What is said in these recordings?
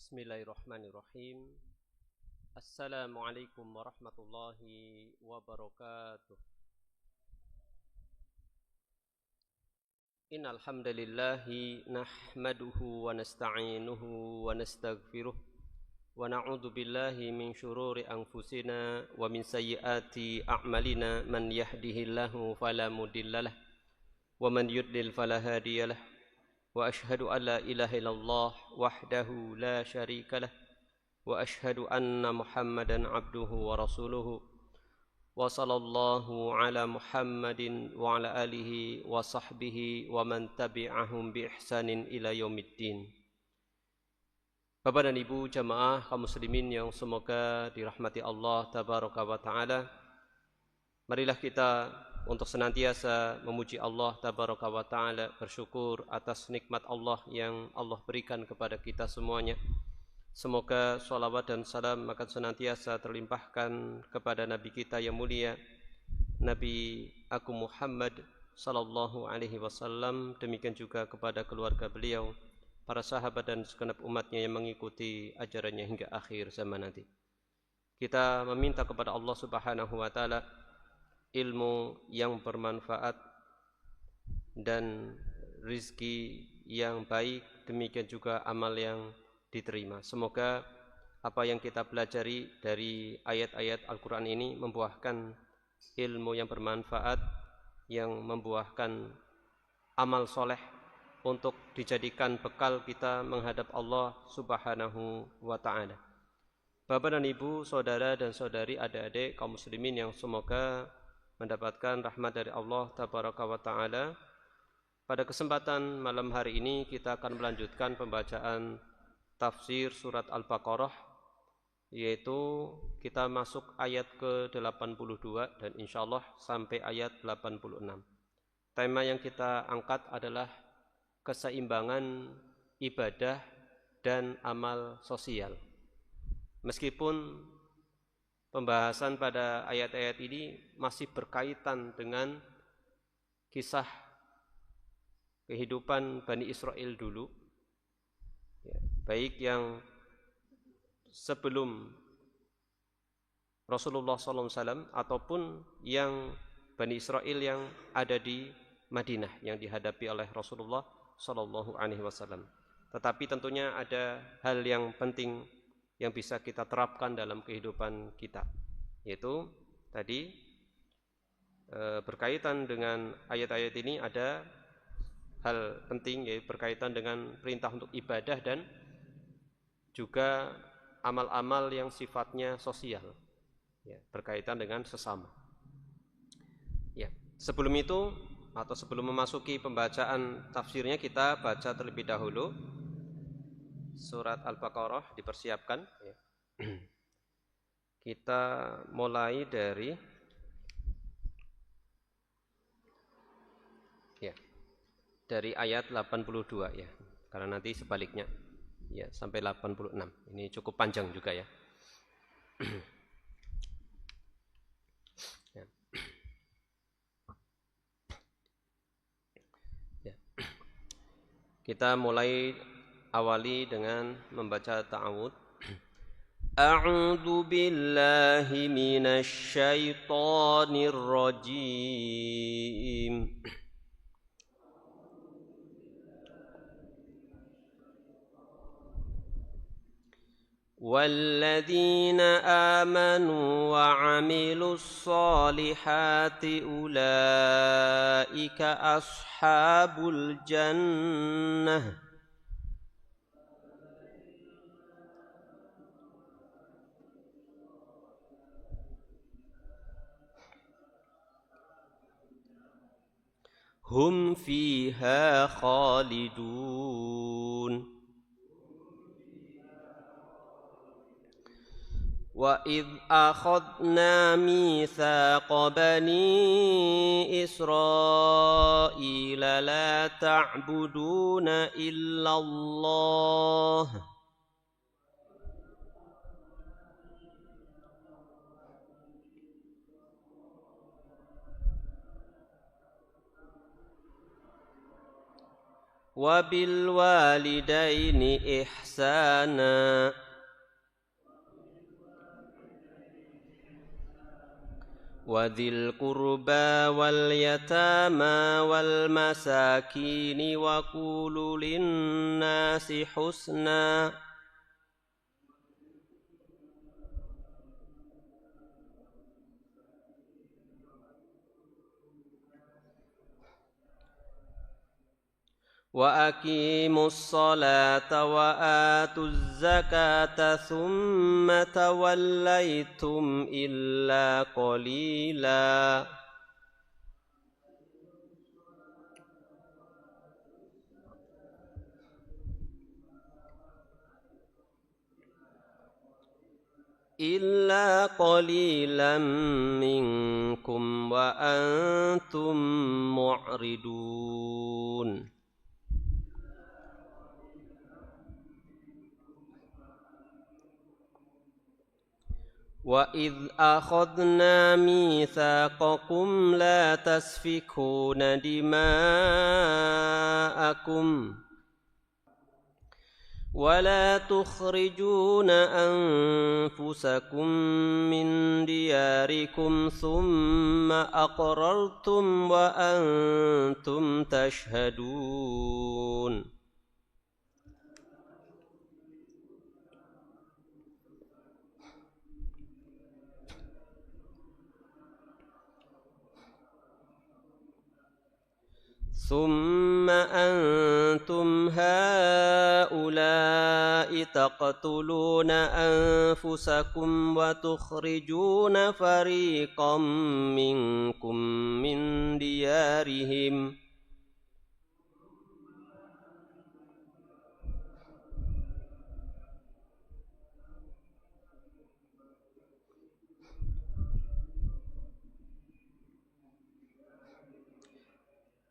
Bismillahirrahmanirrahim. Assalamualaikum warahmatullahi wabarakatuh. Innal hamdalillahi nahmaduhu wa nasta'inuhu wa nastaghfiruh wa na'udzu billahi min shururi anfusina wa min sayyiati a'malina man yahdihillahu fala mudhillalah wa man yudlil fala hadiyalah. Wa ashhadu an la ilaha illallah wahdahu la syarika lah wa ashhadu anna Muhammadan abduhu wa rasuluhu wa sallallahu ala Muhammadin wa ala alihi wa sahbihi wa man tabi'ahum bi ihsanin ila yaumiddin. Bapak dan Ibu jamaah kaum muslimin yang semoga dirahmati Allah tabaraka wa taala, marilah kita untuk senantiasa memuji Allah tabaraka wa ta'ala, bersyukur atas nikmat Allah yang Allah berikan kepada kita semuanya. Semoga salawat dan salam akan senantiasa terlimpahkan kepada Nabi kita yang mulia, Nabi Agung Muhammad sallallahu alaihi wasallam, demikian juga kepada keluarga beliau, para sahabat dan segenap umatnya yang mengikuti ajarannya hingga akhir zaman nanti. Kita meminta kepada Allah subhanahu wa ta'ala ilmu yang bermanfaat dan rizki yang baik, demikian juga amal yang diterima. Semoga apa yang kita pelajari dari ayat-ayat Al-Quran ini membuahkan ilmu yang bermanfaat, yang membuahkan amal soleh untuk dijadikan bekal kita menghadap Allah subhanahu wa ta'ala. Bapak dan Ibu, saudara dan saudari, adik-adik kaum muslimin yang semoga mendapatkan rahmat dari Allah tabaraka wa ta'ala. Pada kesempatan malam hari ini kita akan melanjutkan pembacaan tafsir surat Al-Baqarah, yaitu kita masuk ayat ke-82 dan insyaallah sampai ayat 86. Tema yang kita angkat adalah keseimbangan ibadah dan amal sosial. Meskipun pembahasan pada ayat-ayat ini masih berkaitan dengan kisah kehidupan Bani Israel dulu, baik yang sebelum Rasulullah SAW ataupun yang Bani Israel yang ada di Madinah yang dihadapi oleh Rasulullah SAW. Tetapi tentunya ada hal yang penting yang bisa kita terapkan dalam kehidupan kita, yaitu tadi berkaitan dengan ayat-ayat ini ada hal penting, yaitu berkaitan dengan perintah untuk ibadah dan juga amal-amal yang sifatnya sosial, ya, berkaitan dengan sesama. Ya, sebelum itu atau sebelum memasuki pembacaan tafsirnya, kita baca terlebih dahulu surat Al-Baqarah, dipersiapkan ya. Kita mulai dari ayat 82 ya, karena nanti sebaliknya ya sampai 86. Ini cukup panjang juga ya. Ya. Ya. Kita mulai awali dengan membaca ta'awud. A'udzu billahi minasy syaithanir rajim. والذين آمنوا وعملوا الصالحات أولئك أصحاب الجنة هم فيها خالدون وَإِذْ أَخَذْنَا مِيثَاقَ بَنِي إِسْرَائِيلَ لَا تَعْبُدُونَ إِلَّا اللَّهَ وبالوالدين إحسانا وذي القربى واليتامى والمساكين وقولوا للناس حسنا وأقيموا الصلاة وآتوا الزكاة ثم توليتم إلا قليلا إلا قليلا منكم وأنتم معرضون وَإِذْ أَخَذْنَا مِيثَاقَكُمْ لَا تَسْفِكُونَ دِمَاءَكُمْ وَلَا تُخْرِجُونَ أَنفُسَكُم مِّن دِيَارِكُمْ ثُمَّ أَقْرَرْتُمْ وَأَنتُمْ تَشْهَدُونَ ثم أنتم هؤلاء تقتلون أنفسكم وتخرجون فريقا منكم من ديارهم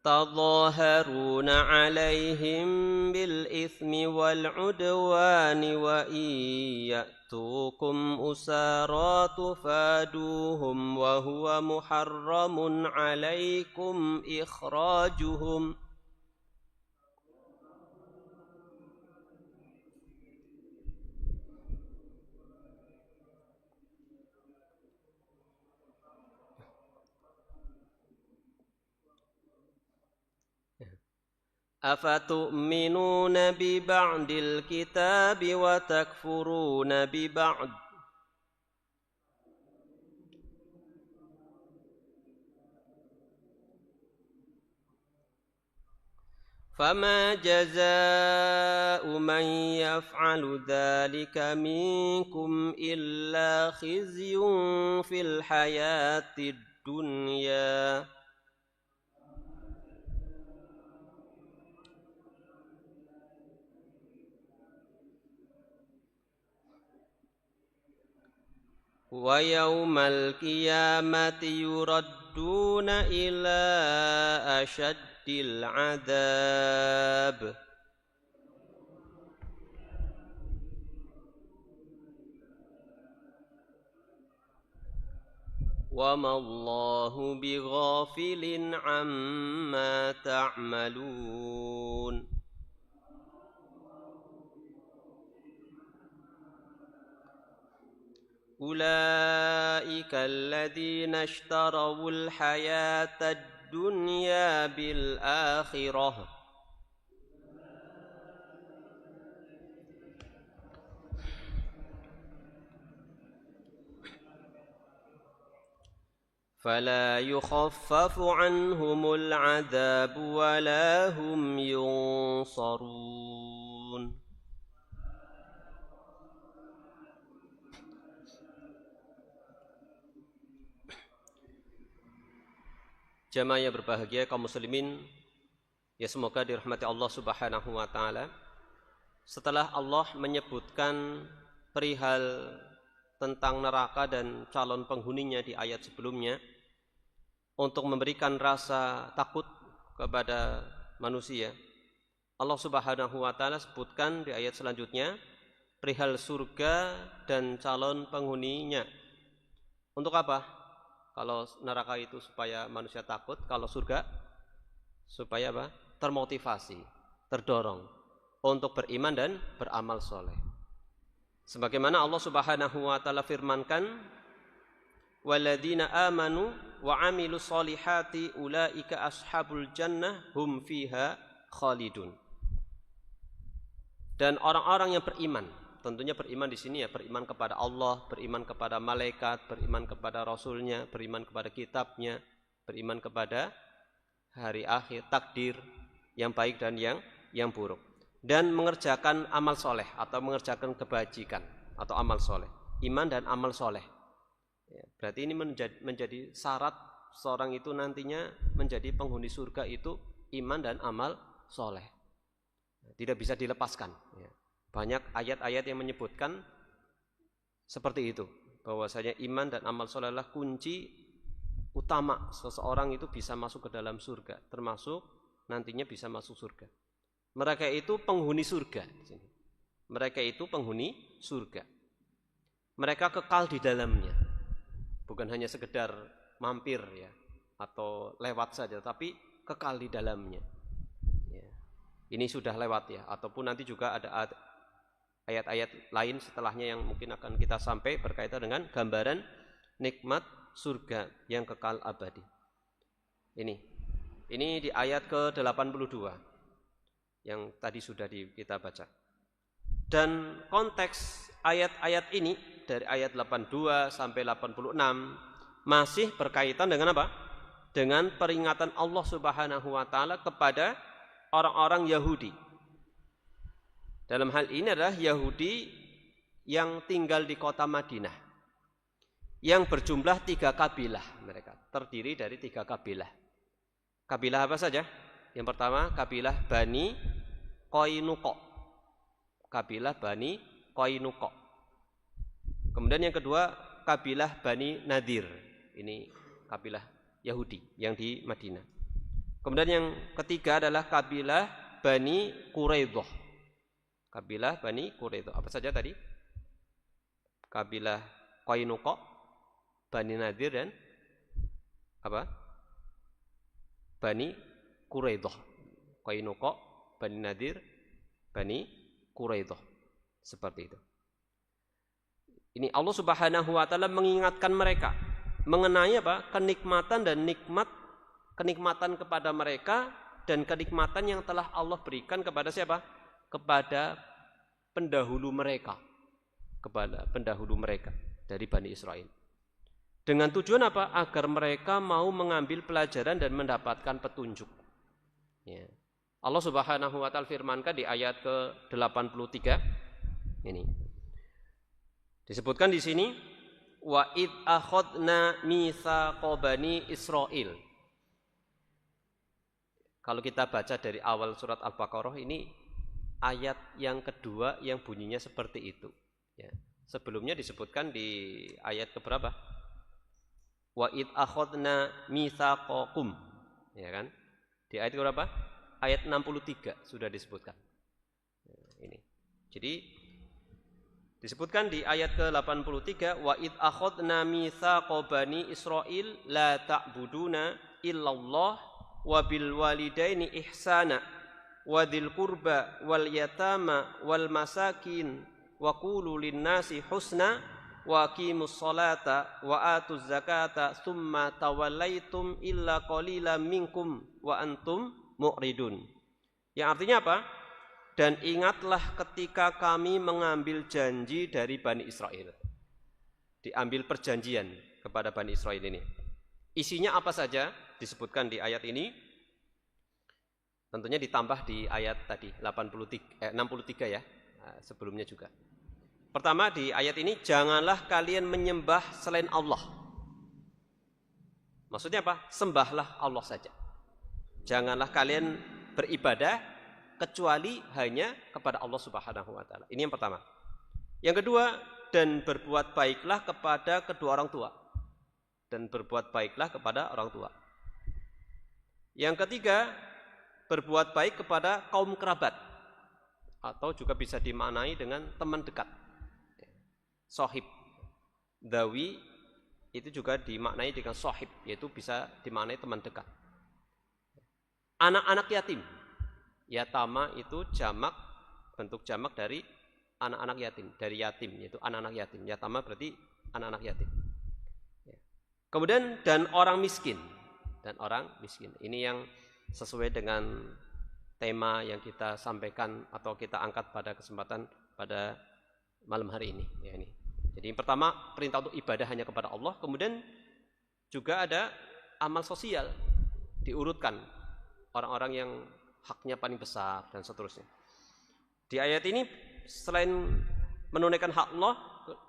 تظاهرون عليهم بالإثم والعدوان وإن يأتوكم أسارى تفادوهم وهو محرم عليكم إخراجهم أفتؤمنون ببعض الكتاب وتكفرون ببعض فما جزاء من يفعل ذلك منكم إلا خزي في الحياة الدنيا ويوم القيامة يردون إلى أشد العذاب وما الله بغافل عما تعملون أولئك الذين اشتروا الحياة الدنيا بالآخرة فلا يخفف عنهم العذاب ولا هم ينصرون Jamaah yang berbahagia, kaum muslimin, ya semoga dirahmati Allah Subhanahu wa taala. Setelah Allah menyebutkan perihal tentang neraka dan calon penghuninya di ayat sebelumnya untuk memberikan rasa takut kepada manusia, Allah Subhanahu wa taala sebutkan di ayat selanjutnya perihal surga dan calon penghuninya. Untuk apa? Kalau neraka itu supaya manusia takut, kalau surga supaya apa? Termotivasi. terdorong untuk beriman dan beramal soleh. Sebagaimana Allah Subhanahu wa taala firmankan, walladzina amanu wa amilus solihati ulaika ashabul jannah hum fiha khalidun. Dan orang-orang yang beriman, tentunya beriman di sini ya beriman kepada Allah, beriman kepada malaikat, beriman kepada Rasulnya, beriman kepada kitabnya, beriman kepada hari akhir, takdir yang baik dan yang buruk, dan mengerjakan amal soleh atau mengerjakan kebajikan atau amal soleh, iman dan amal soleh. Ya, berarti ini menjadi syarat seorang itu nantinya menjadi penghuni surga itu iman dan amal soleh. Tidak bisa dilepaskan. Ya. Banyak ayat-ayat yang menyebutkan seperti itu, bahwasanya iman dan amal soleh adalah kunci utama seseorang itu bisa masuk ke dalam surga, termasuk nantinya bisa masuk surga. Mereka itu penghuni surga. Mereka itu penghuni surga. Mereka kekal di dalamnya, bukan hanya sekedar mampir ya atau lewat saja, tapi kekal di dalamnya. Ini sudah lewat ya, ataupun nanti juga ada ayat-ayat lain setelahnya yang mungkin akan kita sampai berkaitan dengan gambaran nikmat surga yang kekal abadi. Ini di ayat ke-82 yang tadi sudah kita baca. Dan konteks ayat-ayat ini dari ayat 82 sampai 86 masih berkaitan dengan apa? Dengan peringatan Allah Subhanahu wa taala kepada orang-orang Yahudi. Dalam hal ini adalah Yahudi yang tinggal di kota Madinah, yang berjumlah 3 kabilah. Mereka terdiri dari 3 kabilah. Kabilah apa saja? Yang pertama kabilah Bani Qainuqa. Kabilah Bani Qainuqa. Kemudian yang kedua kabilah Bani Nadir. Ini kabilah Yahudi yang di Madinah. Kemudian yang ketiga adalah kabilah Bani Quraidah. Kabilah Bani Quraidah. Apa saja tadi? Kabilah Qainuqa, Bani Nadir, dan apa? Bani Quraidah. Qainuqa, Bani Nadir, Bani Quraidah. Seperti itu. Ini Allah Subhanahu wa taala mengingatkan mereka mengenai apa? Kenikmatan dan kenikmatan kepada mereka dan kenikmatan yang telah Allah berikan kepada siapa? Kepada pendahulu mereka. Kepada pendahulu mereka dari Bani Israel. Dengan tujuan apa? Agar mereka mau mengambil pelajaran dan mendapatkan petunjuk. Ya. Allah Subhanahu wa taala firmankan di ayat ke-83 ini. Disebutkan di sini wa id akhadna mitsaqa bani Israil. Kalau kita baca dari awal surat Al-Baqarah ini ayat yang kedua yang bunyinya seperti itu. Ya. Sebelumnya disebutkan di ayat keberapa? Wa id akhadna mitsaqakum. Ya kan? Di ayat keberapa? Ayat 63 sudah disebutkan. Ya, ini. Jadi disebutkan di ayat ke-83 wa id akhadna mitsaqa bani Israil la ta'buduna illallah wa bil walidaini ihsana wa dzil qurba wal yatama wal masakin wa qulu lin nasi husna wa aqimus salata wa atuz zakata tsumma tawallaitum illa qalilan minkum wa antum mu'ridun. Yang artinya apa? Dan ingatlah ketika kami mengambil janji dari Bani Israel. Diambil perjanjian kepada Bani Israel ini. Isinya apa saja disebutkan di ayat ini. Tentunya ditambah di ayat tadi 63 ya. Nah, sebelumnya juga. Pertama di ayat ini, janganlah kalian menyembah selain Allah. Maksudnya apa? Sembahlah Allah saja. Janganlah kalian beribadah kecuali hanya kepada Allah Subhanahu wa taala. Ini yang pertama. Yang kedua, dan berbuat baiklah kepada kedua orang tua. Dan berbuat baiklah kepada orang tua. Yang ketiga, berbuat baik kepada kaum kerabat. Atau juga bisa dimaknai dengan teman dekat. Sohib. Dawi itu juga dimaknai dengan sohib, yaitu bisa dimaknai teman dekat. Anak-anak yatim. Yatama itu jamak, bentuk jamak dari anak-anak yatim, dari yatim, yaitu anak-anak yatim. Yatama berarti anak-anak yatim. Kemudian dan orang miskin, dan orang miskin. Ini yang sesuai dengan tema yang kita sampaikan atau kita angkat pada kesempatan pada malam hari ini. Ya, ini. Jadi yang pertama perintah untuk ibadah hanya kepada Allah. Kemudian juga ada amal sosial, diurutkan orang-orang yang haknya paling besar dan seterusnya. Di ayat ini selain menunaikan hak Allah,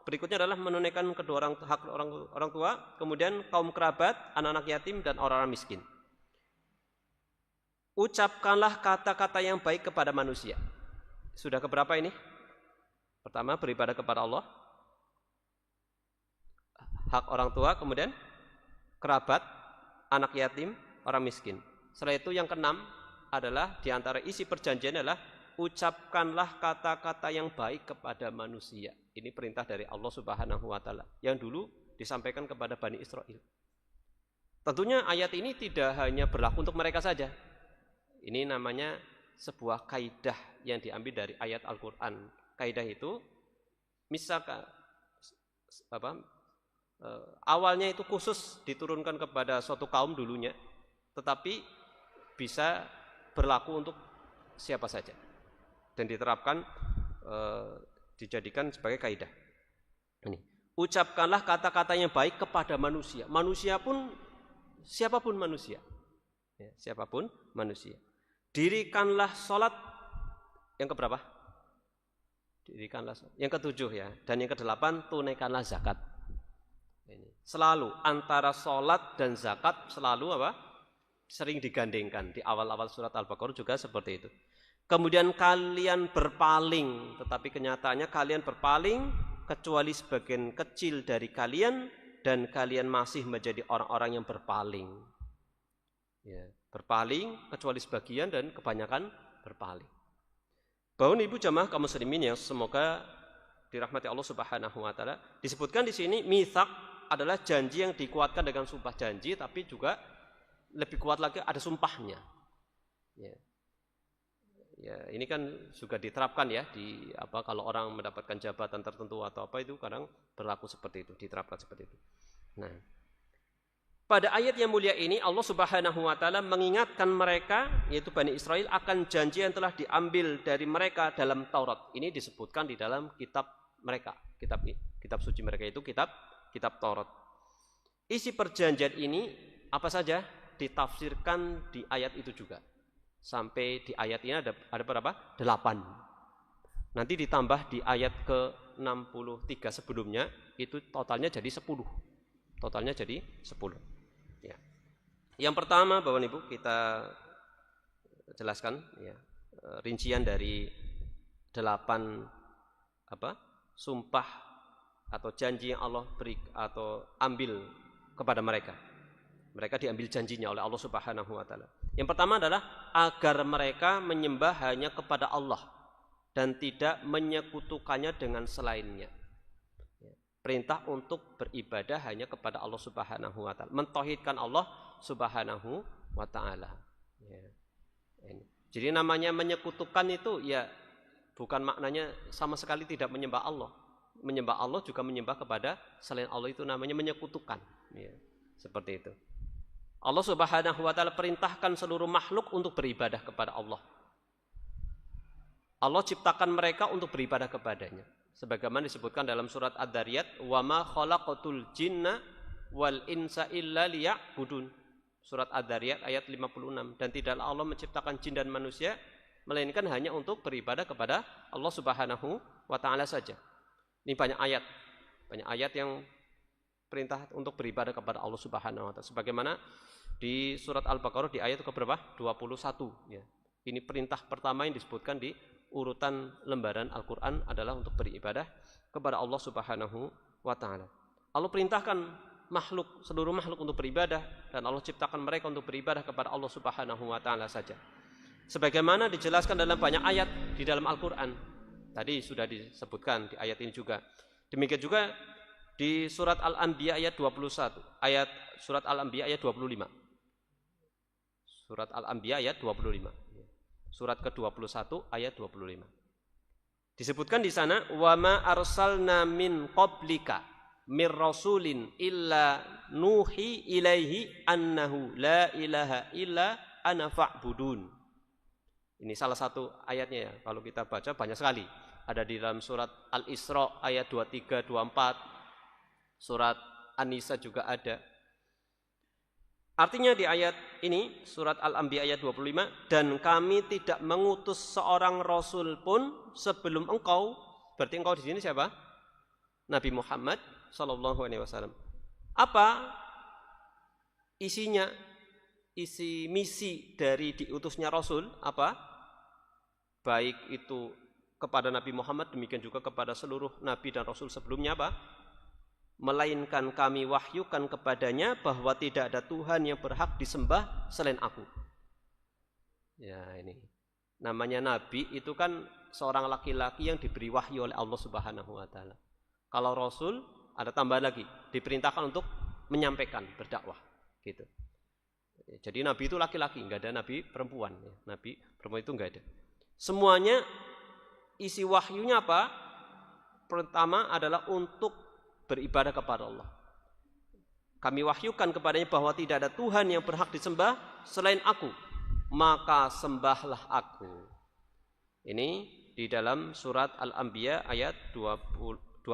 berikutnya adalah menunaikan kedua hak orang tua, kemudian kaum kerabat, anak-anak yatim dan orang-orang miskin. Ucapkanlah kata-kata yang baik kepada manusia. Sudah keberapa ini? Pertama, beribadah kepada Allah, hak orang tua, kemudian kerabat, anak yatim, orang miskin. Setelah itu yang keenam adalah di antara isi perjanjian adalah ucapkanlah kata-kata yang baik kepada manusia. Ini perintah dari Allah Subhanahu wa taala yang dulu disampaikan kepada Bani Israel. Tentunya ayat ini tidak hanya berlaku untuk mereka saja. Ini namanya sebuah kaidah yang diambil dari ayat Al-Qur'an. Kaidah itu misalkan awalnya itu khusus diturunkan kepada suatu kaum dulunya, tetapi bisa berlaku untuk siapa saja dan diterapkan, dijadikan sebagai kaidah. Ini, ucapkanlah kata-kata yang baik kepada manusia. Manusia pun siapapun manusia, ya, siapapun manusia. Dirikanlah sholat yang keberapa? Dirikanlah sholat. Yang ketujuh ya, dan yang kedelapan tunaikanlah zakat. Ini. Selalu antara sholat dan zakat selalu apa? Sering digandengkan. Di awal-awal surat Al-Baqarah juga seperti itu. Kemudian kalian berpaling, tetapi kenyataannya kalian berpaling kecuali sebagian kecil dari kalian dan kalian masih menjadi orang-orang yang berpaling. Ya, berpaling kecuali sebagian dan kebanyakan berpaling. Bapak Ibu jamaah kaum muslimin yang semoga dirahmati Allah Subhanahu wa taala, disebutkan di sini mitsaq adalah janji yang dikuatkan dengan sumpah janji, tapi juga lebih kuat lagi ada sumpahnya. Ya. Ya, ini kan juga diterapkan ya di kalau orang mendapatkan jabatan tertentu atau apa itu kadang berlaku seperti itu, diterapkan seperti itu. Nah, pada ayat yang mulia ini Allah Subhanahu wa taala mengingatkan mereka yaitu Bani Israel akan janji yang telah diambil dari mereka dalam Taurat. Ini disebutkan di dalam kitab mereka, kitab suci mereka itu kitab Taurat. Isi perjanjian ini apa saja ditafsirkan di ayat itu juga. Sampai di ayat ini ada berapa? 8. Nanti ditambah di ayat ke-63 sebelumnya, itu totalnya jadi 10. Totalnya jadi 10. Ya. Yang pertama Bapak Ibu kita jelaskan ya, rincian dari 8 sumpah atau janji yang Allah beri atau ambil kepada mereka. Mereka diambil janjinya oleh Allah Subhanahu wa taala. Yang pertama adalah agar mereka menyembah hanya kepada Allah dan tidak menyekutukannya dengan selainnya. Perintah untuk beribadah hanya kepada Allah Subhanahu wa taala, mentauhidkan Allah Subhanahu wa taala. Jadi namanya menyekutukan itu ya bukan maknanya sama sekali tidak menyembah Allah. Menyembah Allah juga menyembah kepada selain Allah, itu namanya menyekutukan. Ya, seperti itu. Allah Subhanahu wa taala perintahkan seluruh makhluk untuk beribadah kepada Allah. Allah ciptakan mereka untuk beribadah kepadanya. Sebagaimana disebutkan dalam surat Ad-Dariyat, "Wa ma khalaqatul jinna wal insa illa liya'budun." Surat Ad-Dariyat ayat 56. Dan tidaklah Allah menciptakan jin dan manusia melainkan hanya untuk beribadah kepada Allah Subhanahu wa taala saja. Ini banyak ayat yang perintah untuk beribadah kepada Allah Subhanahu wa taala. Sebagaimana di surat Al-Baqarah di ayat keberapa? 21 ya. Ini perintah pertama yang disebutkan di urutan lembaran Al-Qur'an adalah untuk beribadah kepada Allah Subhanahu wa taala. Allah perintahkan seluruh makhluk untuk beribadah dan Allah ciptakan mereka untuk beribadah kepada Allah Subhanahu wa taala saja. Sebagaimana dijelaskan dalam banyak ayat di dalam Al-Qur'an. Tadi sudah disebutkan di ayat ini juga. Demikian juga di surat Al-Anbiya ayat 21, surat Al-Anbiya ayat 25. Surat Al-Anbiya ayat 25. Surat ke-21 ayat 25. Disebutkan di sana, wa ma arsalna min qablika mir rasulin illa nuhi ilaihi annahu la ilaha illa ana fa'budun. Ini salah satu ayatnya ya. Kalau kita baca banyak sekali. Ada di dalam surat Al-Isra ayat 23, 24. Surat An-Nisa juga ada. Artinya di ayat ini, surat Al-Anbiya ayat 25, dan kami tidak mengutus seorang rasul pun sebelum engkau. Berarti engkau di sini siapa? Nabi Muhammad sallallahu alaihi wasallam. Apa isinya? Isi misi dari diutusnya rasul apa? Baik itu kepada Nabi Muhammad, demikian juga kepada seluruh nabi dan rasul sebelumnya apa? Melainkan kami wahyukan kepadanya bahwa tidak ada Tuhan yang berhak disembah selain aku. Ya, ini namanya nabi itu kan seorang laki-laki yang diberi wahyu oleh Allah Subhanahu wa taala. Kalau rasul ada tambahan lagi, diperintahkan untuk menyampaikan, berdakwah gitu. Jadi nabi itu laki-laki, enggak ada nabi perempuan ya. Nabi perempuan itu enggak ada. Semuanya isi wahyunya apa? Pertama adalah untuk beribadah kepada Allah. Kami wahyukan kepadanya bahwa tidak ada Tuhan yang berhak disembah selain aku, maka sembahlah aku. Ini di dalam surat Al-Anbiya ayat 25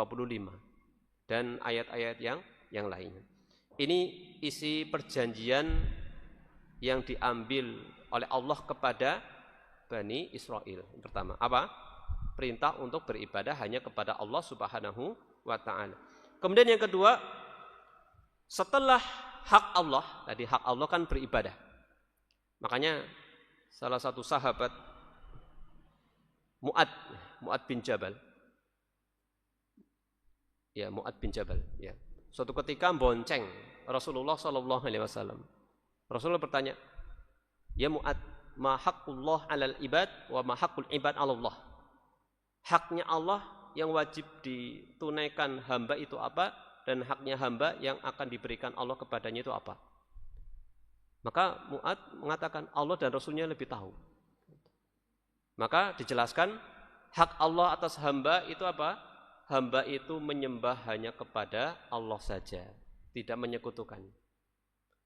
dan ayat-ayat yang lainnya. Ini isi perjanjian yang diambil oleh Allah kepada Bani Israel. Pertama, apa? Perintah untuk beribadah hanya kepada Allah Subhanahu wa ta'ala. Kemudian yang kedua, setelah hak Allah, tadi hak Allah kan beribadah. Makanya salah satu sahabat Mu'ad bin Jabal. Ya, Mu'ad bin Jabal, ya. Suatu ketika bonceng Rasulullah sallallahu alaihi wasallam. Rasulullah bertanya, "Ya Mu'ad, ma haqqullah 'alal ibad wa ma haqqul ibad 'ala Allah?" Haknya Allah yang wajib ditunaikan hamba itu apa, dan haknya hamba yang akan diberikan Allah kepadanya itu apa? Maka Mu'ad mengatakan Allah dan Rasulnya lebih tahu. Maka dijelaskan hak Allah atas hamba itu apa? Hamba itu menyembah hanya kepada Allah saja, tidak menyekutukan.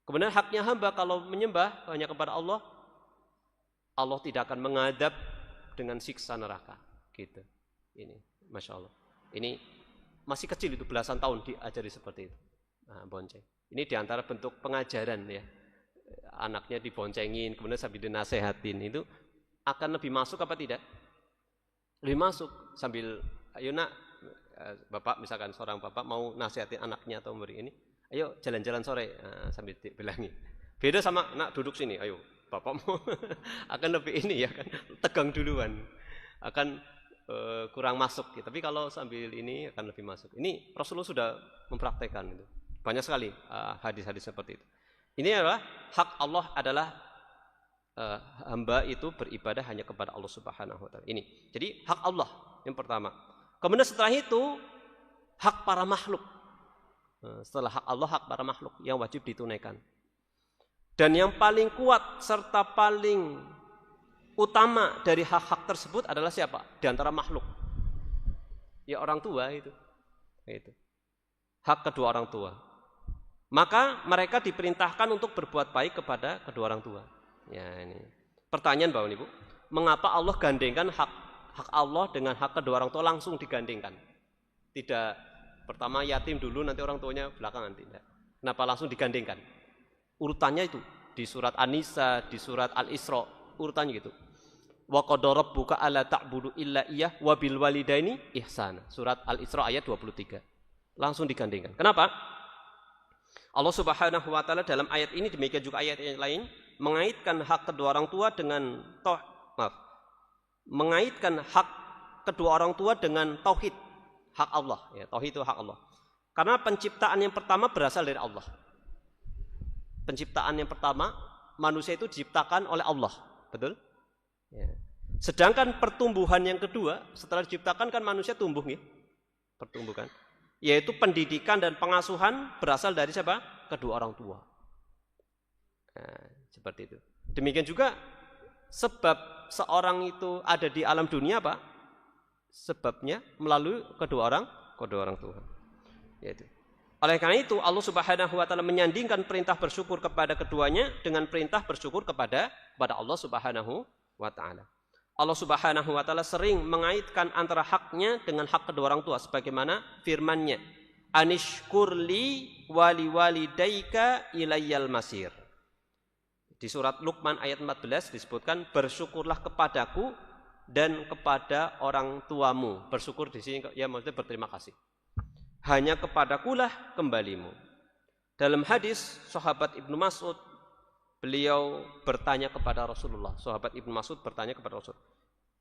Kemudian haknya hamba kalau menyembah hanya kepada Allah, Allah tidak akan mengadab dengan siksa neraka. Gitu. Ini, masya Allah. Ini masih kecil itu, belasan tahun diajari seperti itu. Nah, bonceng. Ini diantara bentuk pengajaran ya. Anaknya diboncengin, kemudian sambil dinasehatin, itu akan lebih masuk apa tidak? Lebih masuk sambil, ayo nak, bapak misalkan seorang bapak mau nasihatin anaknya atau memberi ini, ayo jalan-jalan sore, sambil dibilangin. Beda sama nak duduk sini, ayo bapak mau akan lebih ini ya kan, tegang duluan, akan kurang masuk. Tapi kalau sambil ini akan lebih masuk. Ini Rasulullah sudah mempraktekkan itu. Banyak sekali hadis-hadis seperti itu. Ini adalah hak Allah adalah hamba itu beribadah hanya kepada Allah Subhanahu wa taala. Ini. Jadi hak Allah yang pertama. Kemudian setelah itu hak para makhluk. Setelah hak Allah, hak para makhluk yang wajib ditunaikan. Dan yang paling kuat serta paling utama dari hak-hak tersebut adalah siapa? Di antara makhluk. Ya orang tua itu. Hak kedua orang tua. Maka mereka diperintahkan untuk berbuat baik kepada kedua orang tua. Ya ini. Pertanyaan Bapak Ibu, mengapa Allah gandengkan hak Allah dengan hak kedua orang tua langsung digandengkan? Tidak pertama yatim dulu nanti orang tuanya belakangan, tidak. Kenapa langsung digandengkan? Urutannya itu di surat An-Nisa, di surat Al-Isra, urutannya gitu. Wa qadara rabbuka alla ta'budu illa iyyah wa bil walidaini ihsana. Surat Al-Isra ayat 23. Langsung digandengkan. Kenapa? Allah Subhanahu wa taala dalam ayat ini, demikian juga ayat yang lain, mengaitkan hak kedua orang tua dengan mengaitkan hak kedua orang tua dengan tauhid, hak Allah, ya, tauhid itu hak Allah. Karena penciptaan yang pertama berasal dari Allah. Penciptaan yang pertama, manusia itu diciptakan oleh Allah, betul? Ya. Sedangkan pertumbuhan yang kedua, setelah diciptakan kan manusia tumbuh, ya? Pertumbuhan, yaitu pendidikan dan pengasuhan berasal dari siapa? Kedua orang tua. Nah, seperti itu. Demikian juga sebab seorang itu ada di alam dunia apa? Sebabnya melalui kedua orang tua. Yaitu. Oleh karena itu Allah Subhanahu wa taala menyandingkan perintah bersyukur kepada keduanya dengan perintah bersyukur kepada Allah Subhanahu wa taala. Allah Subhanahu wa taala sering mengaitkan antara haknya dengan hak kedua orang tua sebagaimana firman-Nya, "Anishkurli wali walidayka ilayyal masir." Di surat Luqman ayat 14 disebutkan, "Bersyukurlah kepadaku dan kepada orang tuamu." Bersyukur di sini ya maksudnya berterima kasih. Hanya kepadakulah kembalimu. Dalam hadis sahabat Ibnu Mas'ud, beliau bertanya kepada Rasulullah. Sahabat Ibnu Mas'ud bertanya kepada Rasul,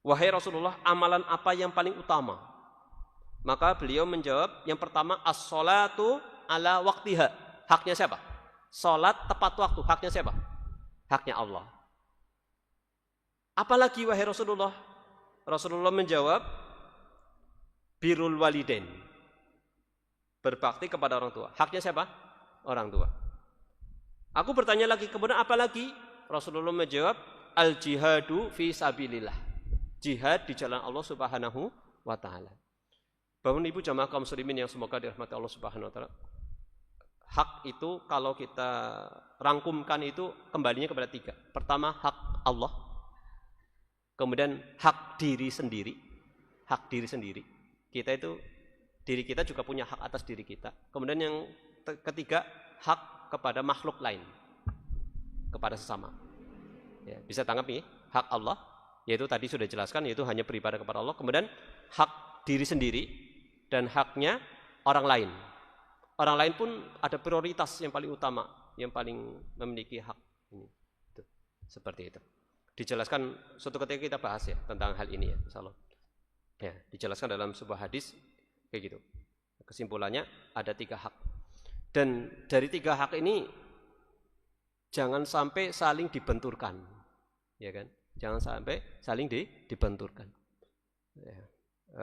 "Wahai Rasulullah, amalan apa yang paling utama?" Maka beliau menjawab, yang pertama as-sholatu ala waktiha. Haknya siapa? Salat tepat waktu. Haknya siapa? Haknya Allah. Apalagi wahai Rasulullah? Rasulullah menjawab, birrul walidain. Berbakti kepada orang tua. Haknya siapa? Orang tua. Aku bertanya lagi, kemudian apa lagi? Rasulullah menjawab, al-jihadu fi sabilillah. Jihad di jalan Allah Subhanahu wa taala. Bapak Ibu jamaah kaum muslimin yang semoga dirahmati Allah Subhanahu wa taala. Hak itu kalau kita rangkumkan itu kembalinya kepada 3. Pertama hak Allah. Kemudian hak diri sendiri. Hak diri sendiri. Kita itu, diri kita juga punya hak atas diri kita. Kemudian yang ketiga, hak kepada makhluk lain. Kepada sesama. Ya, bisa tangkap ini, hak Allah. Yaitu tadi sudah dijelaskan, yaitu hanya beribadah kepada Allah. Kemudian hak diri sendiri dan haknya orang lain. Orang lain pun ada prioritas yang paling utama, yang paling memiliki hak ini. Itu. Seperti itu. Dijelaskan suatu ketika kita bahas ya tentang hal ini ya, insyaallah. Ya, dijelaskan dalam sebuah hadis kayak gitu. Kesimpulannya ada 3 hak. Dan dari 3 hak ini jangan sampai saling dibenturkan. Ya kan? Jangan sampai saling dibenturkan. Ya.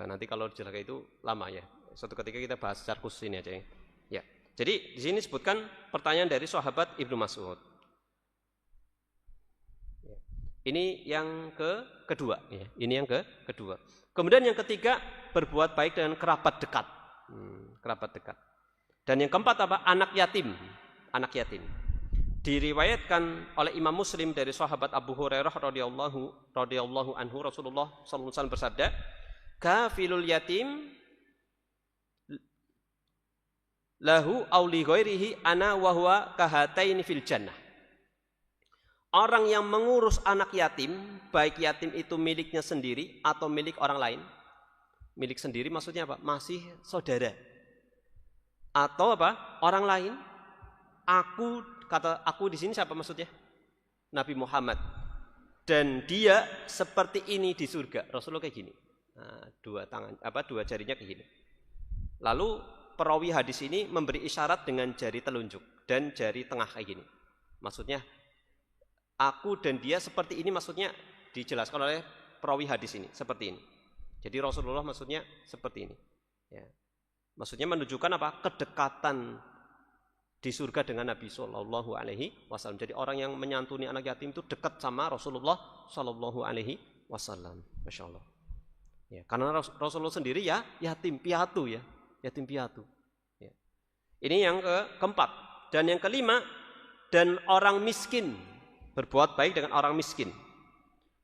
Nanti kalau dijelaskan itu lama ya. Suatu ketika kita bahas secara khusus ini aja ya. Ya. Jadi di sini disebutkan pertanyaan dari sahabat Ibnu Mas'ud. Ya. Ini yang kedua ya. Ini yang kedua. Kemudian yang ketiga, berbuat baik dengan kerabat dekat. Kerabat dekat. Dan yang keempat apa? Anak yatim. Anak yatim. Diriwayatkan oleh Imam Muslim dari sahabat Abu Hurairah radhiyallahu anhu, Rasulullah sallallahu alaihi wasallam bersabda, "Kafilul yatim lahu aw li ghairihi ana wa huwa kahataini fil jannah." Orang yang mengurus anak yatim, baik yatim itu miliknya sendiri atau milik orang lain. Milik sendiri maksudnya apa? Masih saudara. Atau apa? Orang lain. Kata aku di sini siapa maksudnya? Nabi Muhammad. Dan dia seperti ini di surga. Rasulullah kayak gini. Nah, dua jarinya kayak gini. Lalu perawi hadis ini memberi isyarat dengan jari telunjuk dan jari tengah kayak gini. Maksudnya aku dan dia seperti ini, maksudnya dijelaskan oleh perawi hadis ini seperti ini. Jadi Rasulullah maksudnya seperti ini. Ya. Maksudnya menunjukkan apa? Kedekatan di surga dengan Nabi Shallallahu Alaihi Wasallam. Jadi orang yang menyantuni anak yatim itu dekat sama Rasulullah Shallallahu Alaihi Wasallam. Masya Allah. Ya, karena Rasulullah sendiri ya yatim piatu ya, yatim piatu. Ya. Ini yang keempat. Dan yang kelima, dan orang miskin, berbuat baik dengan orang miskin.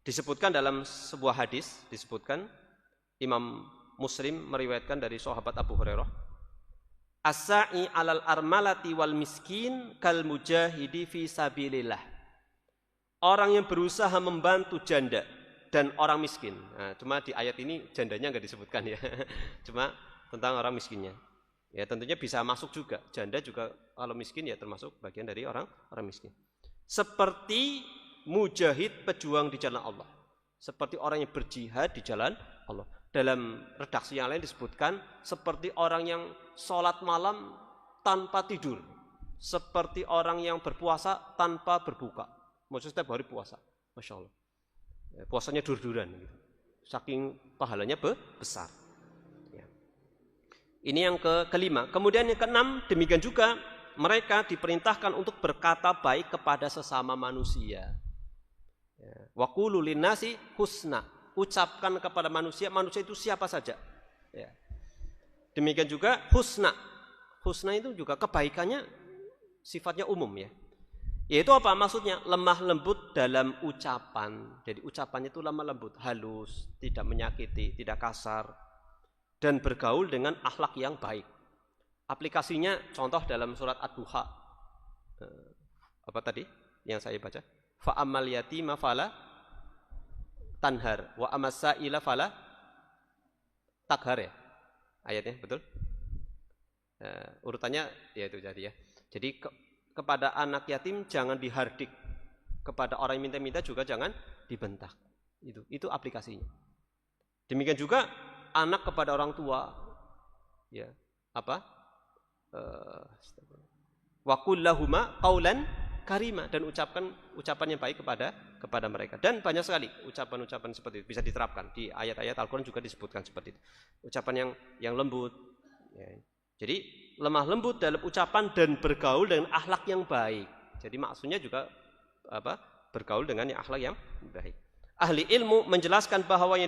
Disebutkan dalam sebuah hadis, disebutkan Imam Muslim meriwayatkan dari sahabat Abu Hurairah, as-sa'i 'alal armalati wal miskin kal mujahidi fi sabilillah. Orang yang berusaha membantu janda dan orang miskin. Nah, cuma di ayat ini jandanya enggak disebutkan ya. Cuma tentang orang miskinnya. Ya tentunya bisa masuk juga. Janda juga kalau miskin ya termasuk bagian dari orang miskin. Seperti mujahid, pejuang di jalan Allah. Seperti orang yang berjihad di jalan Allah. Dalam redaksi yang lain disebutkan seperti orang yang sholat malam tanpa tidur. Seperti orang yang berpuasa tanpa berbuka. Maksudnya setiap hari puasa. Masya Allah. Puasanya dur-duran. Saking pahalanya besar. Ya. Ini yang kelima. Kemudian yang keenam, demikian juga mereka diperintahkan untuk berkata baik kepada sesama manusia. Wa qulu linnasi husna. Ucapkan kepada manusia, manusia itu siapa saja. Ya. Demikian juga husna. Husna itu juga kebaikannya sifatnya umum ya. Yaitu apa maksudnya? Lemah lembut dalam ucapan. Jadi ucapannya itu lemah lembut, halus, tidak menyakiti, tidak kasar, dan bergaul dengan akhlak yang baik. Aplikasinya contoh dalam surat Ad-Duha. Apa tadi yang saya baca? Fa ammal yatima fala tanhar wa amas-sa'ila fala takhar ya. Ayatnya betul? Urutannya ya itu jadi ya. Jadi kepada anak yatim jangan dihardik, kepada orang yang minta-minta juga jangan dibentak. Itu aplikasinya. Demikian juga anak kepada orang tua, ya apa? Wa qul lahuma qaulan karima, dan ucapan yang baik kepada mereka. Dan banyak sekali ucapan-ucapan seperti itu bisa diterapkan di ayat-ayat Al-Qur'an juga disebutkan seperti itu. Ucapan yang lembut. Ya. Jadi lemah lembut dalam ucapan dan bergaul dengan akhlak yang baik. Jadi maksudnya juga apa? Bergaul dengan akhlak yang baik. Ahli ilmu menjelaskan bahwa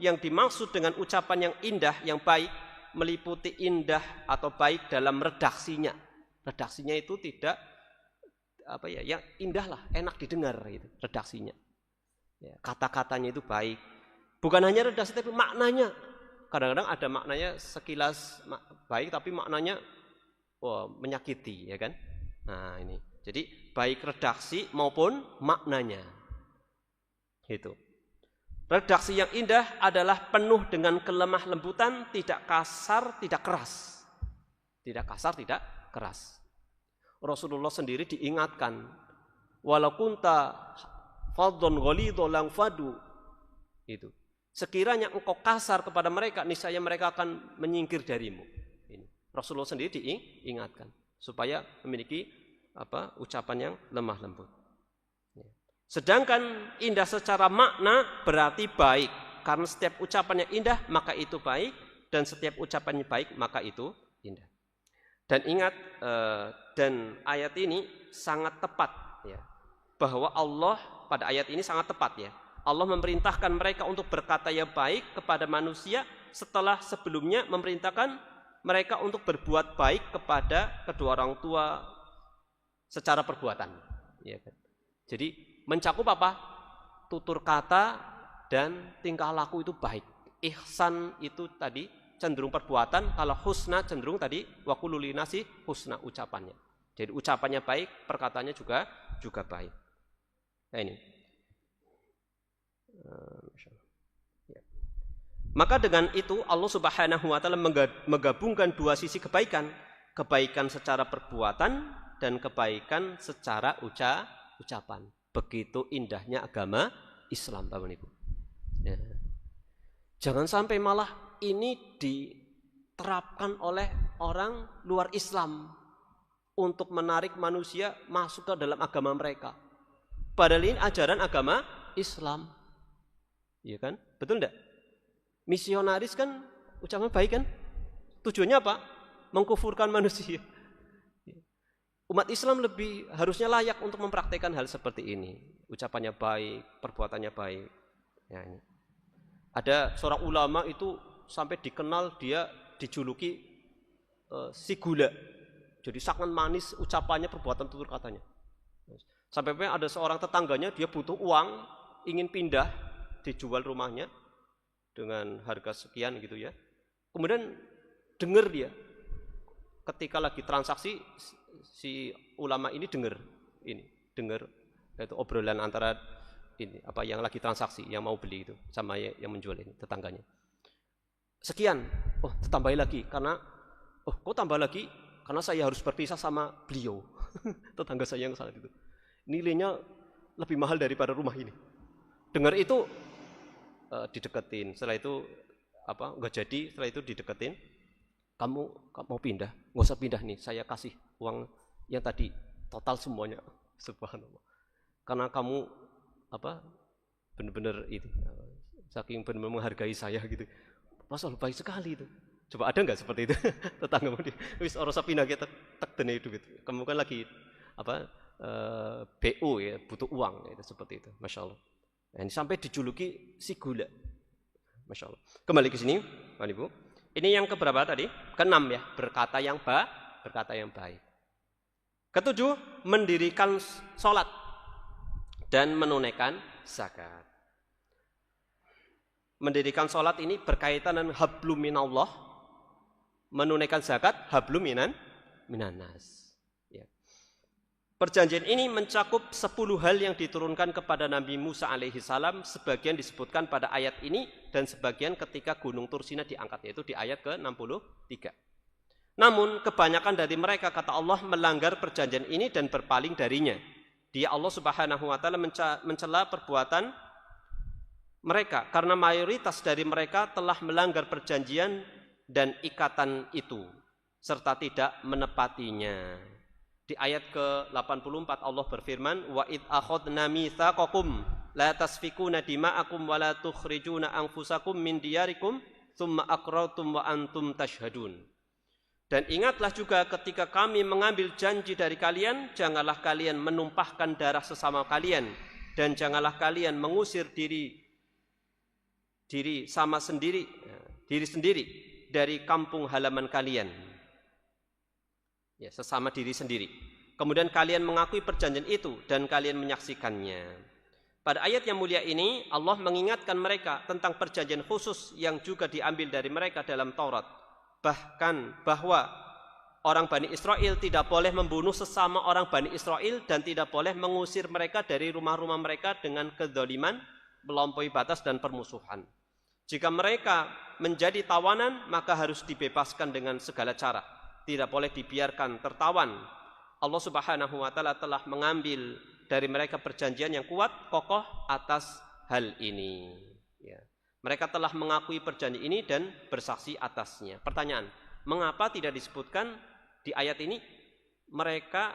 yang dimaksud dengan ucapan yang indah, yang baik, meliputi indah atau baik dalam redaksinya. Redaksinya itu tidak apa ya, yang indah lah, enak didengar gitu, redaksinya. Ya, kata-katanya itu baik. Bukan hanya redaksi tapi maknanya. Kadang-kadang ada maknanya sekilas baik tapi maknanya menyakiti, ya kan? Nah, ini. Jadi baik redaksi maupun maknanya. Itu. Redaksi yang indah adalah penuh dengan kelemah lembutan, tidak kasar, tidak keras. Tidak kasar, tidak keras. Rasulullah sendiri diingatkan, walau kunta fadhon ghalidho lang fadu. Itu. Sekiranya engkau kasar kepada mereka, niscaya mereka akan menyingkir darimu. Ini. Rasulullah sendiri diingatkan supaya memiliki ucapan yang lemah lembut. Sedangkan indah secara makna berarti baik, karena setiap ucapan yang indah maka itu baik, dan setiap ucapan yang baik maka itu indah. Dan ingat, dan ayat ini sangat tepat ya, bahwa Allah pada ayat ini sangat tepat ya. Allah memerintahkan mereka untuk berkata yang baik kepada manusia setelah sebelumnya memerintahkan mereka untuk berbuat baik kepada kedua orang tua secara perbuatan. Ya kan? Jadi mencakup apa? Tutur kata dan tingkah laku itu baik. Ihsan itu tadi cenderung perbuatan, kalau husna cenderung tadi wa qulu linnasi husna ucapannya. Jadi ucapannya baik, perkataannya juga baik. Nah ini. Maka dengan itu Allah Subhanahu wa taala menggabungkan dua sisi kebaikan, kebaikan secara perbuatan dan kebaikan secara ucapan. Begitu indahnya agama Islam, Bapak Ibu. Ya. Jangan sampai malah ini diterapkan oleh orang luar Islam untuk menarik manusia masuk ke dalam agama mereka. Padahal ini ajaran agama Islam. Iya kan? Betul enggak? Misionaris kan ucapan baik kan? Tujuannya apa? Mengkufurkan manusia. Umat Islam lebih harusnya layak untuk mempraktikkan hal seperti ini. Ucapannya baik, perbuatannya baik. Ya, ini. Ada seorang ulama itu sampai dikenal dia dijuluki si gula. Jadi sangat manis ucapannya, perbuatan, tutur katanya. Sampai ada seorang tetangganya dia butuh uang, ingin pindah, dijual rumahnya dengan harga sekian gitu ya. Kemudian dengar dia ketika lagi transaksi, si ulama ini dengar itu obrolan antara ini apa yang lagi transaksi, yang mau beli itu sama yang menjual ini tetangganya. Sekian, tambahin lagi karena kok tambah lagi karena saya harus berpisah sama beliau. Tetangga saya yang saat itu. Nilainya lebih mahal daripada rumah ini. Dengar itu dideketin. Setelah itu enggak jadi, setelah itu dideketin. Kamu mau pindah? Enggak usah pindah nih, saya kasih uang yang tadi total semuanya. Subhanallah. Karena kamu benar-benar itu saking benar-benar menghargai saya gitu. Masya Allah, baik sekali itu. Coba ada enggak seperti itu? Tetanggamu dia, wis ora usah pindah kita tek dene itu gitu. Kamu kan lagi BO ya, butuh uang itu seperti itu. Masya Allah. Nah, ini sampai dijuluki si gula. Masya Allah. Kembali ke sini, Bapak Ibu. Ini yang keberapa tadi? Keenam ya, berkata yang baik. Ketujuh, mendirikan sholat dan menunaikan zakat. Mendirikan sholat ini berkaitan dengan hablum minallah, menunaikan zakat hablum minanas. Perjanjian ini mencakup 10 hal yang diturunkan kepada Nabi Musa alaihi salam, sebagian disebutkan pada ayat ini dan sebagian ketika Gunung Tursina diangkat, yaitu di ayat ke-63. Namun kebanyakan dari mereka, kata Allah, melanggar perjanjian ini dan berpaling darinya. Dia Allah Subhanahu wa taala mencela perbuatan mereka karena mayoritas dari mereka telah melanggar perjanjian dan ikatan itu serta tidak menepatinya. Di ayat ke-84 Allah berfirman, wa id akhadna mitsaqakum la tasfikuna dima'akum wa la tukhrijuna anfusakum min diyarikum tsumma aqrartum wa antum tashhadun. Dan ingatlah juga ketika kami mengambil janji dari kalian, janganlah kalian menumpahkan darah sesama kalian dan janganlah kalian mengusir diri sendiri dari kampung halaman kalian. Ya, sesama diri sendiri. Kemudian kalian mengakui perjanjian itu dan kalian menyaksikannya. Pada ayat yang mulia ini Allah mengingatkan mereka tentang perjanjian khusus yang juga diambil dari mereka dalam Taurat. Bahkan bahwa orang Bani Israel tidak boleh membunuh sesama orang Bani Israel dan tidak boleh mengusir mereka dari rumah-rumah mereka dengan kedzaliman, melampaui batas dan permusuhan. Jika mereka menjadi tawanan, maka harus dibebaskan dengan segala cara. Tidak boleh dibiarkan tertawan. Allah Subhanahu wa taala telah mengambil dari mereka perjanjian yang kuat, kokoh atas hal ini. Ya. Mereka telah mengakui perjanjian ini dan bersaksi atasnya. Pertanyaan, mengapa tidak disebutkan di ayat ini mereka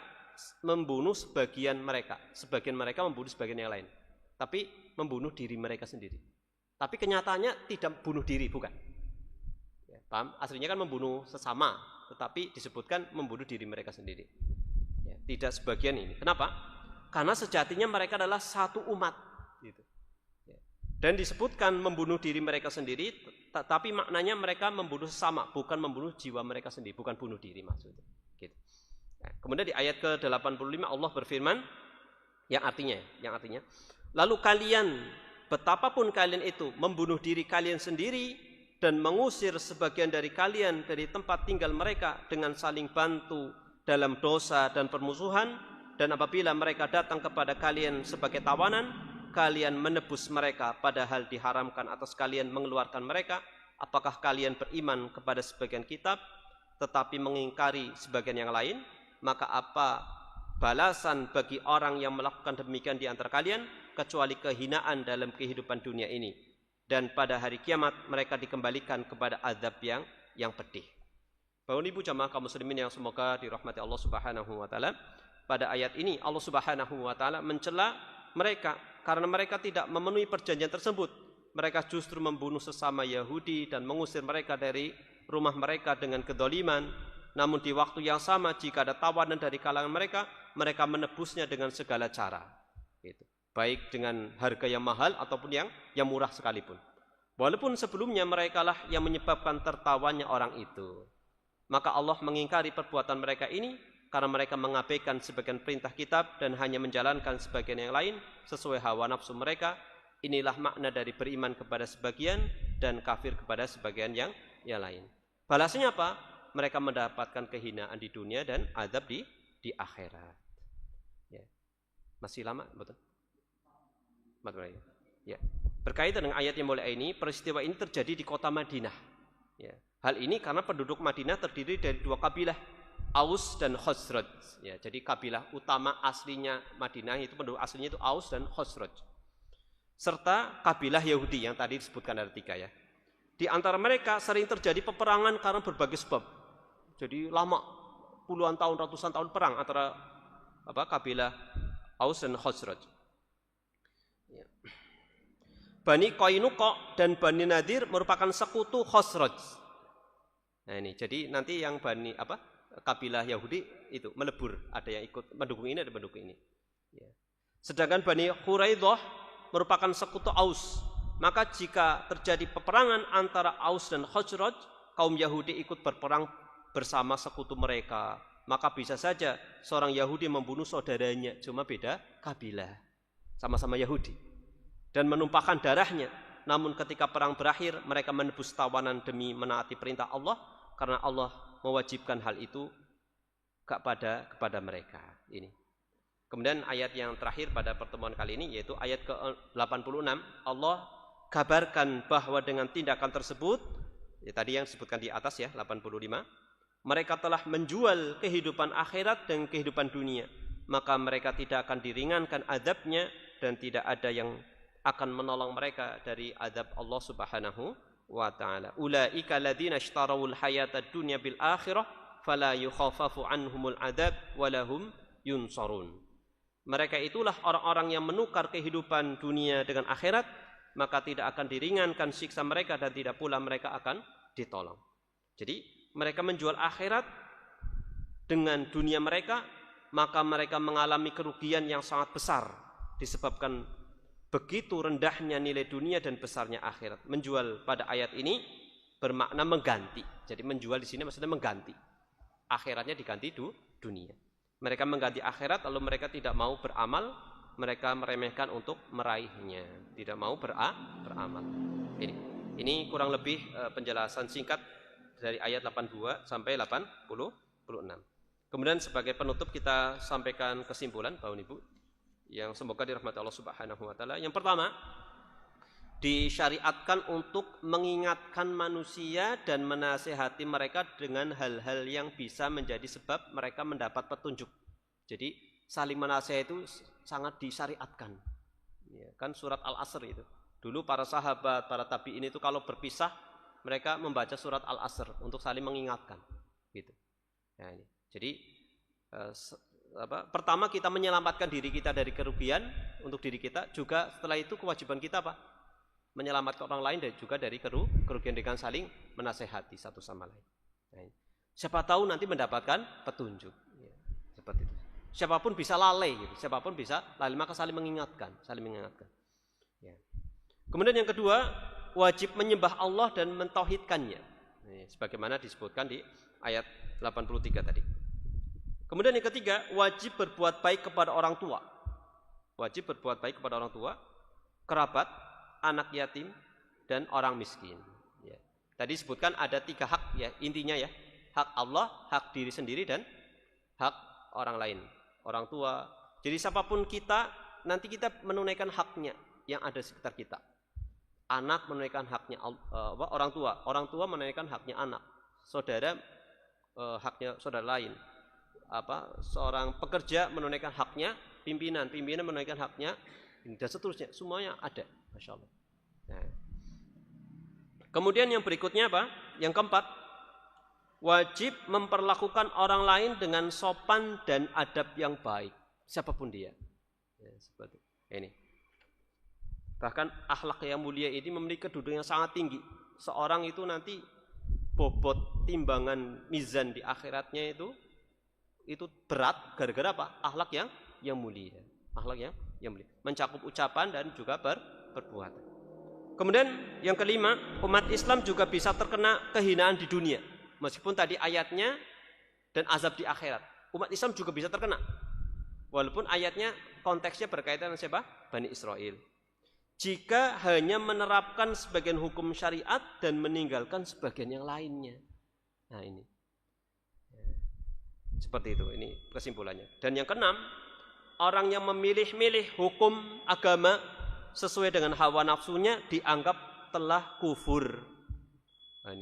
membunuh sebagian mereka membunuh sebagian yang lain, tapi membunuh diri mereka sendiri. Tapi kenyataannya tidak bunuh diri, bukan? Ya, paham? Aslinya kan membunuh sesama, tetapi disebutkan membunuh diri mereka sendiri. Ya, tidak sebagian ini. Kenapa? Karena sejatinya mereka adalah satu umat. Gitu. Ya. Dan disebutkan membunuh diri mereka sendiri, tapi maknanya mereka membunuh sesama, bukan membunuh jiwa mereka sendiri, bukan bunuh diri maksudnya. Gitu. Nah, kemudian di ayat ke-85 Allah berfirman, yang artinya, lalu kalian, betapapun kalian itu membunuh diri kalian sendiri dan mengusir sebagian dari kalian dari tempat tinggal mereka dengan saling bantu dalam dosa dan permusuhan, dan apabila mereka datang kepada kalian sebagai tawanan, kalian menebus mereka padahal diharamkan atas kalian mengeluarkan mereka. Apakah kalian beriman kepada sebagian kitab tetapi mengingkari sebagian yang lain? Maka apa balasan bagi orang yang melakukan demikian di antara kalian kecuali kehinaan dalam kehidupan dunia ini, dan pada hari kiamat mereka dikembalikan kepada azab yang pedih. Bapak Ibu jamaah kaum muslimin yang semoga dirahmati Allah Subhanahu wa taala, pada ayat ini Allah Subhanahu wa taala mencela mereka karena mereka tidak memenuhi perjanjian tersebut. Mereka justru membunuh sesama Yahudi dan mengusir mereka dari rumah mereka dengan kedzaliman. Namun di waktu yang sama, jika ada tawanan dari kalangan mereka, mereka menebusnya dengan segala cara. Gitu. Baik dengan harga yang mahal ataupun yang murah sekalipun. Walaupun sebelumnya merekalah yang menyebabkan tertawanya orang itu. Maka Allah mengingkari perbuatan mereka ini karena mereka mengabaikan sebagian perintah kitab dan hanya menjalankan sebagian yang lain sesuai hawa nafsu mereka. Inilah makna dari beriman kepada sebagian dan kafir kepada sebagian yang lain. Balasnya apa? Mereka mendapatkan kehinaan di dunia dan azab di akhirat. Ya. Masih lama, betul? Ya. Berkaitan dengan ayat yang mulia ini, peristiwa ini terjadi di kota Madinah. Ya. Hal ini karena penduduk Madinah terdiri dari dua kabilah, Aus dan Khazraj. Ya, jadi kabilah utama aslinya Madinah itu, penduduk aslinya itu Aus dan Khazraj. Serta kabilah Yahudi yang tadi disebutkan ada 3 ya. Di antara mereka sering terjadi peperangan karena berbagai sebab. Jadi lama, puluhan tahun, ratusan tahun perang antara kabilah Aus dan Khazraj. Ya. Bani Qainuqa dan Bani Nadir merupakan sekutu Khazraj. Nah ini, jadi nanti yang kabilah Yahudi itu melebur, ada yang ikut mendukung ini, ada mendukung ini. Ya. Sedangkan Bani Quraidah merupakan sekutu Aus. Maka jika terjadi peperangan antara Aus dan Khazraj, kaum Yahudi ikut berperang bersama sekutu mereka. Maka bisa saja seorang Yahudi membunuh saudaranya, cuma beda kabilah, sama-sama Yahudi, dan menumpahkan darahnya. Namun ketika perang berakhir, mereka menebus tawanan demi menaati perintah Allah, karena Allah mewajibkan hal itu kepada mereka. Ini. Kemudian ayat yang terakhir pada pertemuan kali ini, yaitu ayat ke-86. Allah kabarkan bahwa dengan tindakan tersebut, ya tadi yang disebutkan di atas ya, 85, mereka telah menjual kehidupan akhirat dan kehidupan dunia. Maka mereka tidak akan diringankan azabnya, dan tidak ada yang akan menolong mereka dari azab Allah Subhanahu wa ta'ala. Ulaika ladzina ishtarawul hayatad dunya bil akhirah fala yukhaffafu anhumul adzab wa lahum yunsarun. Mereka itulah orang-orang yang menukar kehidupan dunia dengan akhirat, maka tidak akan diringankan siksa mereka dan tidak pula mereka akan ditolong. Jadi mereka menjual akhirat dengan dunia mereka, maka mereka mengalami kerugian yang sangat besar disebabkan begitu rendahnya nilai dunia dan besarnya akhirat. Menjual pada ayat ini bermakna mengganti. Jadi menjual di sini maksudnya mengganti. Akhiratnya diganti dunia. Mereka mengganti akhirat, lalu mereka tidak mau beramal, mereka meremehkan untuk meraihnya, tidak mau beramal. Ini kurang lebih penjelasan singkat dari ayat 82 sampai 86. Kemudian sebagai penutup kita sampaikan kesimpulan Bapak Ibu yang semoga dirahmati Allah Subhanahu wa ta'ala. Yang pertama, disyariatkan untuk mengingatkan manusia dan menasihati mereka dengan hal-hal yang bisa menjadi sebab mereka mendapat petunjuk. Jadi saling menasihati itu sangat disyariatkan. Ya, kan surat Al-Asr itu. Dulu para sahabat, para tabi'in itu kalau berpisah, mereka membaca surat Al-Asr untuk saling mengingatkan. Gitu. Nah, ini. Jadi pertama kita menyelamatkan diri kita dari kerugian untuk diri kita, juga setelah itu kewajiban kita apa? Menyelamatkan orang lain dan juga dari kerugian dengan saling menasehati satu sama lain. Nah, siapa tahu nanti mendapatkan petunjuk. Ya, seperti itu. Siapapun bisa lalai, gitu. Siapapun bisa lalai, maka saling mengingatkan. Ya. Kemudian yang kedua, wajib menyembah Allah dan mentauhidkannya. Nah, sebagaimana disebutkan di ayat 83 tadi. Kemudian yang ketiga, wajib berbuat baik kepada orang tua. Wajib berbuat baik kepada orang tua, kerabat, anak yatim, dan orang miskin. Ya. Tadi disebutkan ada 3 hak ya, intinya ya. Hak Allah, hak diri sendiri, dan hak orang lain. Orang tua. Jadi siapapun kita, nanti kita menunaikan haknya yang ada di sekitar kita. Anak menunaikan haknya orang tua. Orang tua menunaikan haknya anak. Saudara haknya saudara lain. Seorang pekerja menunaikan haknya pimpinan menunaikan haknya, dan seterusnya, semuanya ada, masya Allah. Nah. Kemudian yang berikutnya apa? Yang keempat, wajib memperlakukan orang lain dengan sopan dan adab yang baik, siapapun dia. Ya, seperti ini. Bahkan akhlak yang mulia ini memiliki kedudukan yang sangat tinggi. Seorang itu nanti bobot timbangan mizan di akhiratnya itu berat gara-gara apa? Akhlak yang mulia. Akhlak yang mulia. Mencakup ucapan dan juga perbuatan. Kemudian yang kelima, umat Islam juga bisa terkena kehinaan di dunia. Meskipun tadi ayatnya dan azab di akhirat. Umat Islam juga bisa terkena. Walaupun ayatnya konteksnya berkaitan dengan siapa? Bani Israel. Jika hanya menerapkan sebagian hukum syariat dan meninggalkan sebagian yang lainnya. Nah ini. Seperti itu, ini kesimpulannya. Dan yang keenam, orang yang memilih-milih hukum agama sesuai dengan hawa nafsunya dianggap telah kufur. Nah,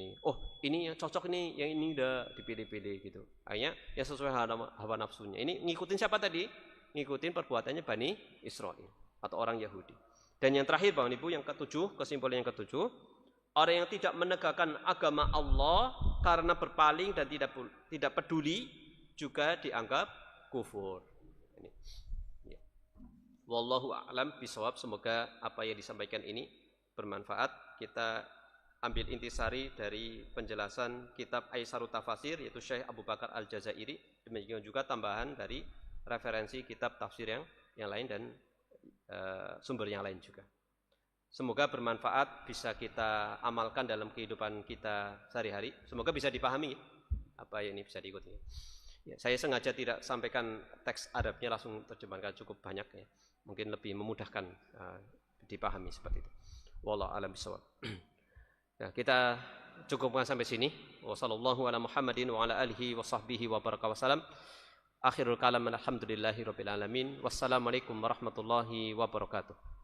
ini yang cocok nih, yang ini udah dipilih-pilih gitu. Akhirnya yang sesuai hawa nafsunya. Ini ngikutin siapa tadi? Ngikutin perbuatannya Bani Israel atau orang Yahudi. Dan yang terakhir Bapak Ibu, yang ketujuh, kesimpulan yang ketujuh, orang yang tidak menegakkan agama Allah karena berpaling dan tidak peduli juga dianggap kufur. Ini. Ya. Wallahu a'lam bishawab. Semoga apa yang disampaikan ini bermanfaat. Kita ambil intisari dari penjelasan kitab Aisarut Tafasir, yaitu Syekh Abu Bakar Al-Jazairi. Demikian juga tambahan dari referensi kitab tafsir yang lain, dan sumber yang lain juga. Semoga bermanfaat, bisa kita amalkan dalam kehidupan kita sehari-hari. Semoga bisa dipahami apa ini bisa diikuti. Ya, saya sengaja tidak sampaikan teks Arabnya, langsung terjemahkan cukup banyak ya. Mungkin lebih memudahkan dipahami seperti itu. Wallahu a'lam bishawab. Nah, kita cukupkan sampai sini. Wassallallahu ala Muhammadin wa ala alihi wa sahbihi wa baraka wasallam. Akhirul kalam alhamdulillahi rabbil alamin. Wassalamualaikum warahmatullahi wabarakatuh.